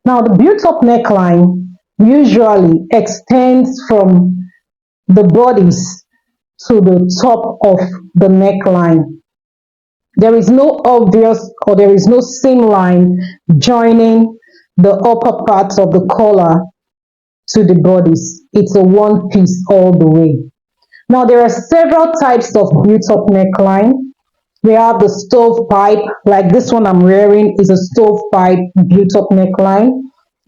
Now, the built-up neckline usually extends from the bodice to the top of the neckline. There is no obvious or there is no seam line joining the upper part of the collar to the bodice. It's a one piece all the way. Now, there are several types of built-up neckline. We have the stovepipe, like this one I'm wearing is a stovepipe built-up neckline.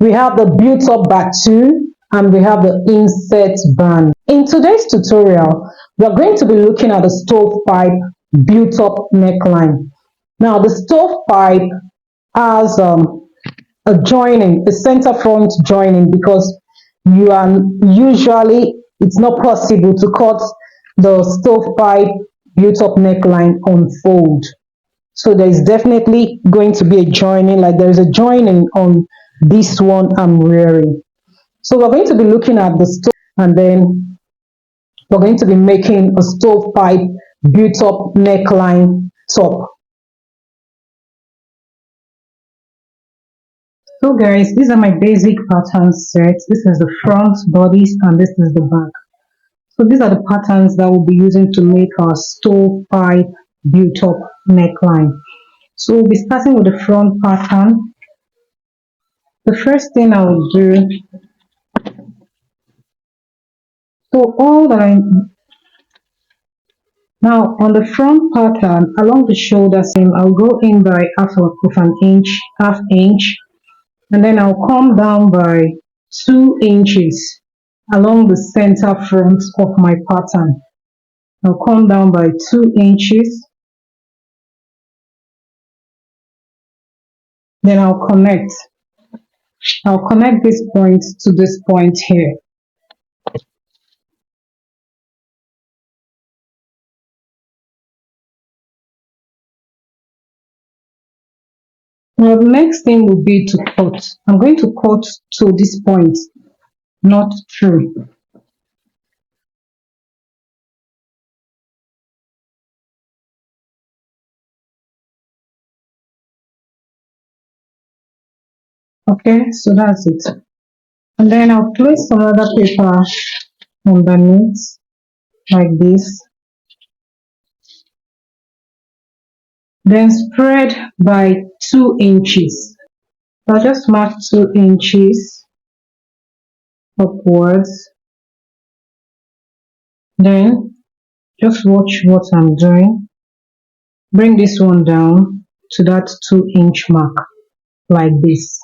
We have the built-up batu, and we have the inset band. In today's tutorial, we are going to be looking at the stovepipe built-up neckline. Now, the stovepipe has a joining, a center front joining, because you are usually, it's not possible to cut the stovepipe built-up neckline on fold. So there is definitely going to be a joining, like there is a joining on this one I'm wearing. So we're going to be looking at the stove, and then we're going to be making a stovepipe built-up neckline top. So guys, these are my basic pattern sets. This is the front bodice and this is the back. So these are the patterns that we'll be using to make our stovepipe built-up neckline. So we'll be starting with the front pattern. The first thing I will do, so all that I now on the front pattern along the shoulder seam, I'll go in by half an inch, half inch, and then I'll come down by 2 inches along the center front of my pattern. I'll come down by 2 inches, then I'll connect this point to this point here. Now the next thing will be to cut. I'm going to cut to this point, not through. Okay, so that's it. And then I'll place some other paper underneath like this. Then spread by 2 inches. I'll just mark 2 inches upwards. Then just watch what I'm doing. Bring this one down to that 2-inch mark like this.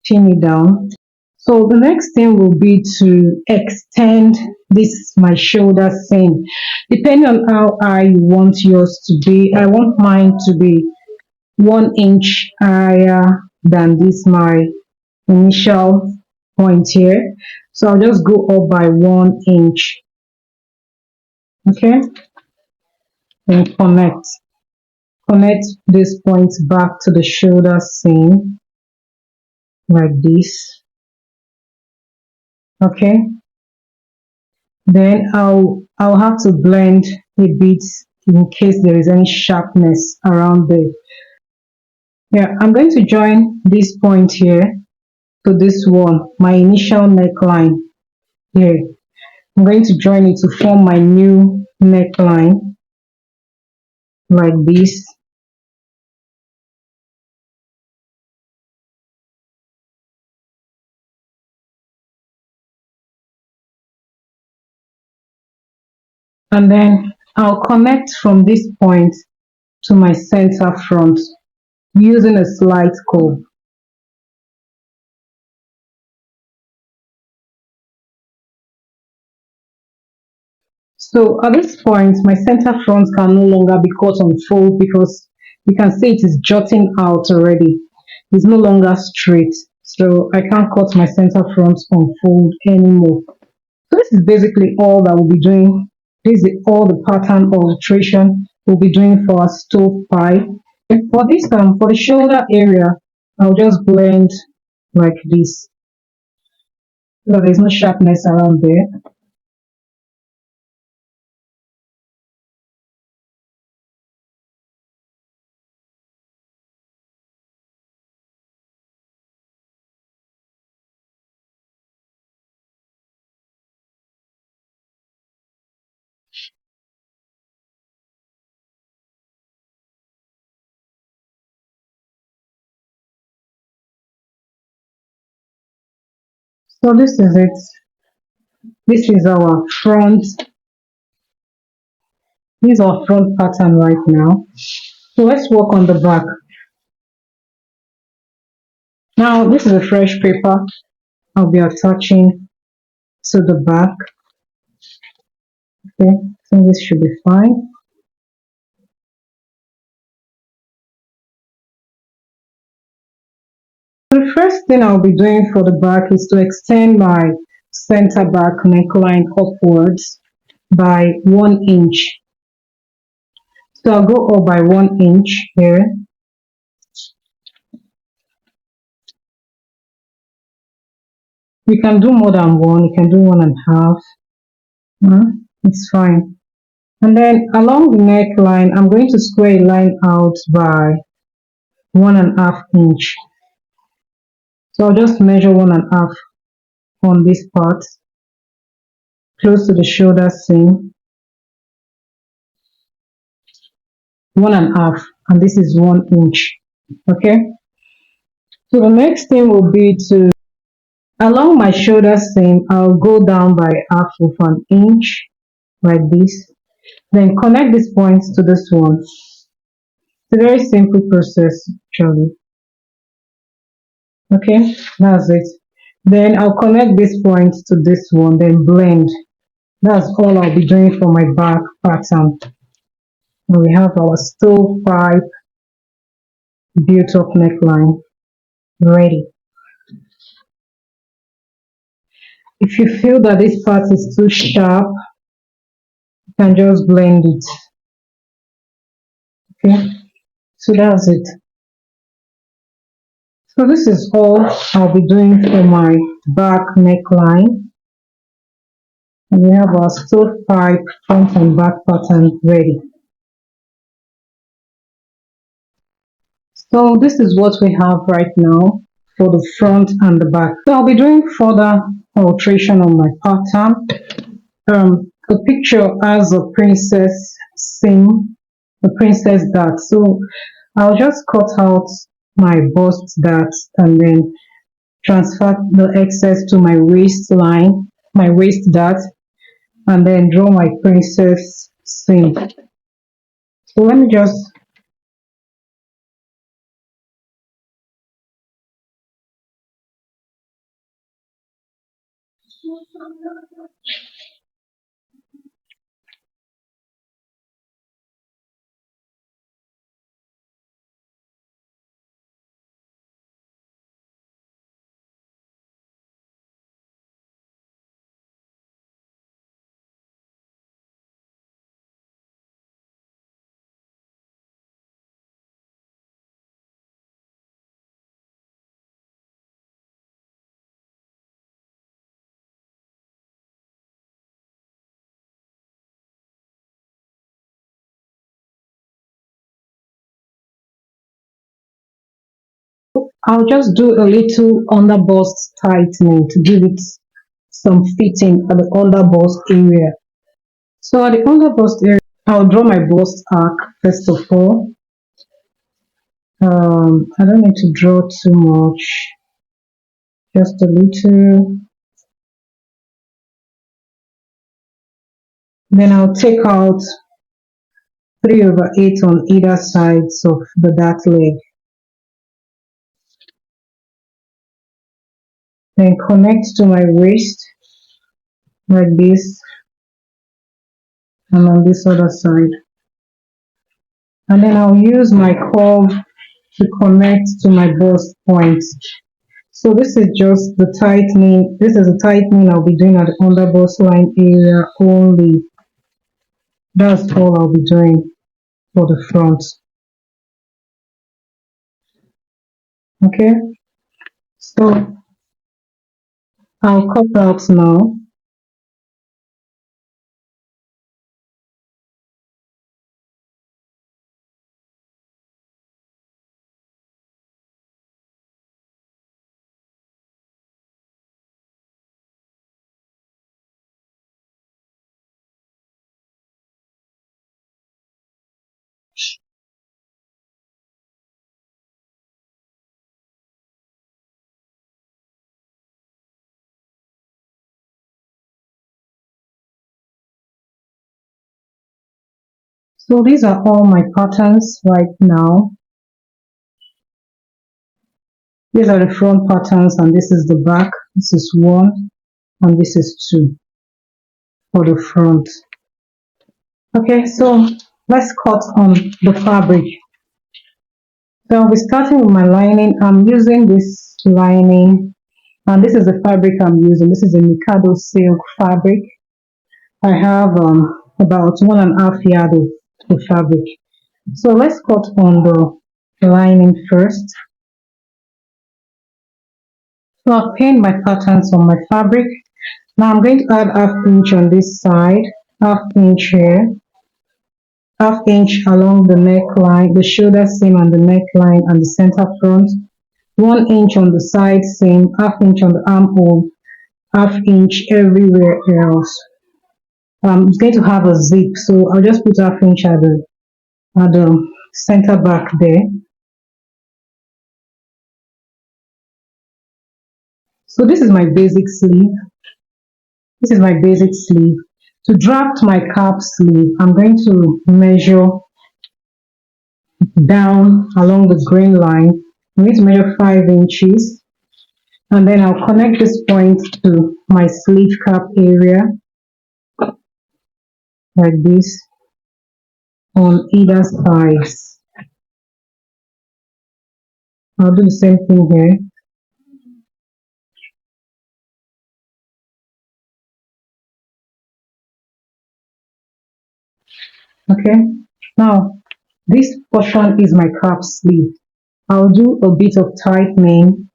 Pin it down. So the next thing will be to extend this my shoulder seam. Depending on how high you want yours to be, I want mine to be 1 inch higher than this my initial point here. So I'll just go up by 1 inch. Okay, then connect this point back to the shoulder seam like this. Okay, then I'll have to blend a bit in case there is any sharpness around there. Yeah, I'm going to join this point here to this one, my initial neckline here. I'm going to join it to form my new neckline like this. And then I'll connect from this point to my center front using a slight curve. So at this point, my center front can no longer be cut on fold because you can see it is jutting out already. It's no longer straight. So I can't cut my center front on fold anymore. So this is basically all that we'll be doing. This is all the pattern alteration we'll be doing for our stovepipe. For this for the shoulder area, I'll just blend like this so there's no sharpness around there. So this is it. This is our front. This is our front pattern right now. So let's work on the back. Now this is a fresh paper. I'll be attaching to the back. Okay, so this should be fine. The first thing I'll be doing for the back is to extend my center back neckline upwards by 1 inch. So I'll go up by 1 inch here. You can do more than one, you can do 1.5. It's fine. And then along the neckline, I'm going to square a line out by 1.5 inch. So I'll just measure 1.5 on this part, close to the shoulder seam, 1.5, and this is 1 inch. Okay. So the next thing will be to along my shoulder seam, I'll go down by half of an inch like this. Then connect these points to this one. It's a very simple process, actually. Okay, that's it. Then I'll connect this point to this one, then blend. That's all I'll be doing for my back pattern. And we have our stovepipe built-up neckline ready. If you feel that this part is too sharp, you can just blend it. Okay, so that's it. So this is all I'll be doing for my back neckline. And we have our stovepipe front and back pattern ready. So this is what we have right now for the front and the back. So I'll be doing further alteration on my pattern. The picture has a princess seam, a princess dart. So I'll just cut out my bust dart and then transfer the excess to my waistline, my waist dart, and then draw my princess seam. So let me just I'll just do a little under bust tightening to give it some fitting at the under bust area. So at the under bust area, I'll draw my bust arc first of all. I don't need to draw too much, just a little. Then I'll take out 3/8 on either sides of the dart leg. Then connect to my waist like this and on this other side. And then I'll use my curve to connect to my bust point. So this is just the tightening. This is the tightening I'll be doing at the under bust line area only. That's all I'll be doing for the front. Okay, so I'll cut out now. So these are all my patterns right now. These are the front patterns and this is the back. This is one and this is two for the front. Okay, so let's cut on the fabric. So I'll be starting with my lining. I'm using this lining and this is the fabric I'm using. This is a Mikado silk fabric. I have about 1.5 yards of the fabric. So let's cut on the lining first. So I've pinned my patterns on my fabric. Now I'm going to add ½ inch on this side, ½ inch here, ½ inch along the neckline, the shoulder seam and the neckline and the center front, 1 inch on the side seam, ½ inch on the armhole, ½ inch everywhere else. It's going to have a zip, so I'll just put ½ inch at the center back there. So this is my basic sleeve. This is my basic sleeve. To draft my cap sleeve, I'm going to measure down along the grain line. I'm going to measure 5 inches and then I'll connect this point to my sleeve cap area like this on either side. I'll do the same thing here. Okay, now this portion is my cap sleeve. I'll do a bit of tightening,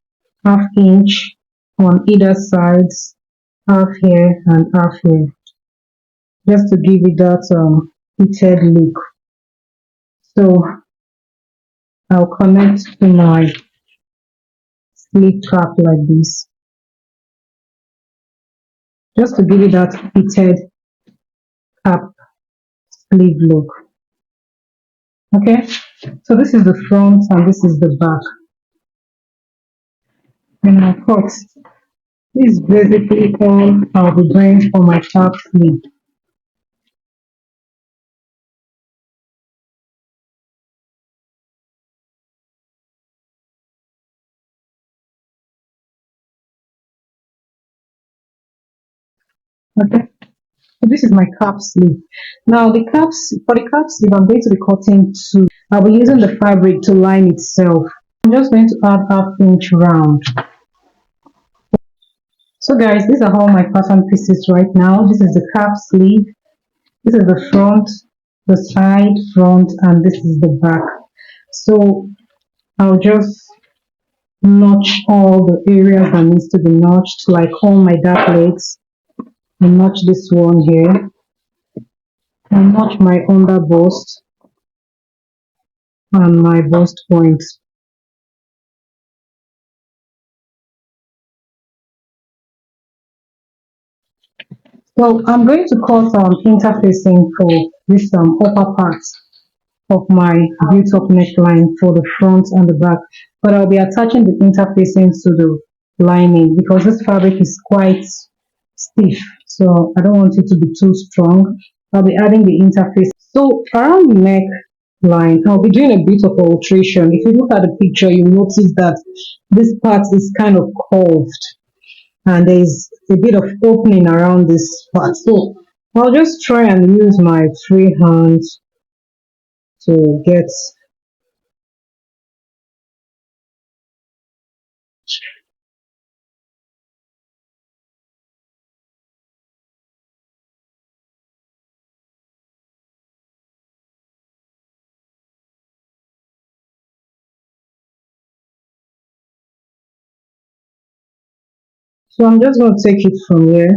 ½ inch on either sides, half here and half here, just to give it that fitted look. So I'll connect to my sleeve cap like this, just to give it that fitted cap sleeve look. Okay, so this is the front and this is the back. And of course, this is basically all I'll be doing for my cap sleeve. Okay, so this is my cap sleeve. Now for the cap sleeve, I'm going to be cutting two. I'll be using the fabric to line itself. I'm just going to add ½ inch round. So guys, these are all my pattern pieces right now. This is the cap sleeve. This is the front, the side, front, and this is the back. So I'll just notch all the areas that needs to be notched, like all my dark legs. I notch this one here. I notch my under bust and my bust point. So I'm going to cut interfacing for this upper part of my built-up neckline for the front and the back, but I'll be attaching the interfacing to the lining because this fabric is quite stiff, so I don't want it to be too strong. I'll be adding the interface. So around the neckline, I'll be doing a bit of alteration. If you look at the picture, you notice that this part is kind of curved and there's a bit of opening around this part. So I'll just try and use my free hands to get. So I'm just going to take it from here.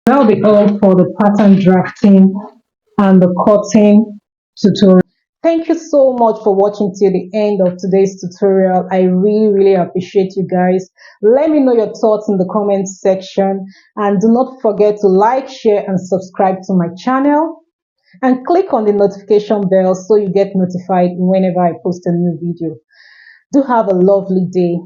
That'll be all for the pattern drafting and the cutting tutorial. Thank you so much for watching till the end of today's tutorial. I really appreciate you guys. Let me know your thoughts in the comments section, and do not forget to like, share and subscribe to my channel, and click on the notification bell so you get notified whenever I post a new video. Do have a lovely day.